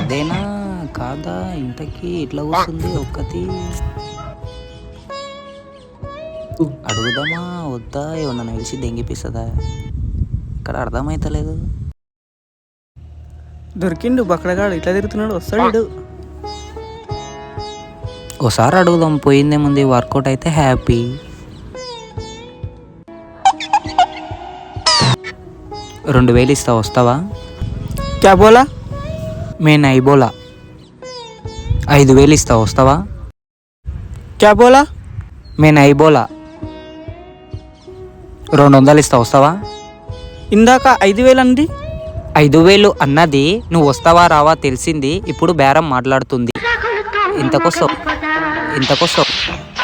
అదేనా కాదా ఇంతకీ ఇట్లా కూర్చుంది ఒక్కటి అడుగుదామా వద్దా ఏమన్నా నిలిచి దెంగిపిస్తుందా ఇక్కడ అర్థమైతలేదు. దొరికిండు బక్కడగాడు ఇట్లా తిరుగుతున్నాడు వస్తాడు. ఓసారి అడుగుదాం, పోయిందేముంది, వర్కౌట్ అయితే హ్యాపీ. $2000 ఇస్తా, వస్తావా? క్యా బోలా? మే నై బోలా. 5000 ఇస్తా, వస్తావా? క్యా బోలా? మే నై బోలా. 200 ఇస్తా, వస్తావా? ఇందాక 5000 అంది. 5000 అన్నది నువ్వు వస్తావా రావా తెలిసింది, ఇప్పుడు బేరం మాట్లాడుతుంది. ఇంతకొస్తావు